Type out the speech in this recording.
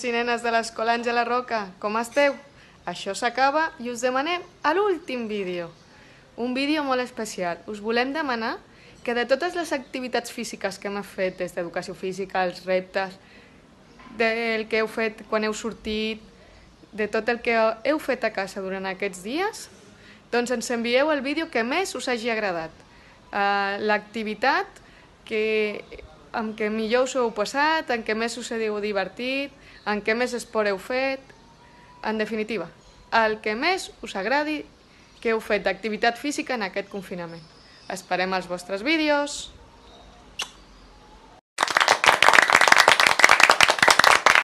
i nenes de l'Escola Àngela Roca, com esteu? Això s'acaba i us demanem a l'últim vídeo. Un vídeo molt especial. Us volem demanar que de totes les activitats físiques que hem fet des d'educació física, els reptes, del que heu fet quan heu sortit, de tot el que heu fet a casa durant aquests dies, doncs ens envieu el vídeo que més us hagi agradat. L'activitat amb què millor us heu passat, en què més us heu divertit, en què més esport heu fet, en definitiva, el que més us agradi que heu fet d'activitat física en aquest confinament. Esperem els vostres vídeos!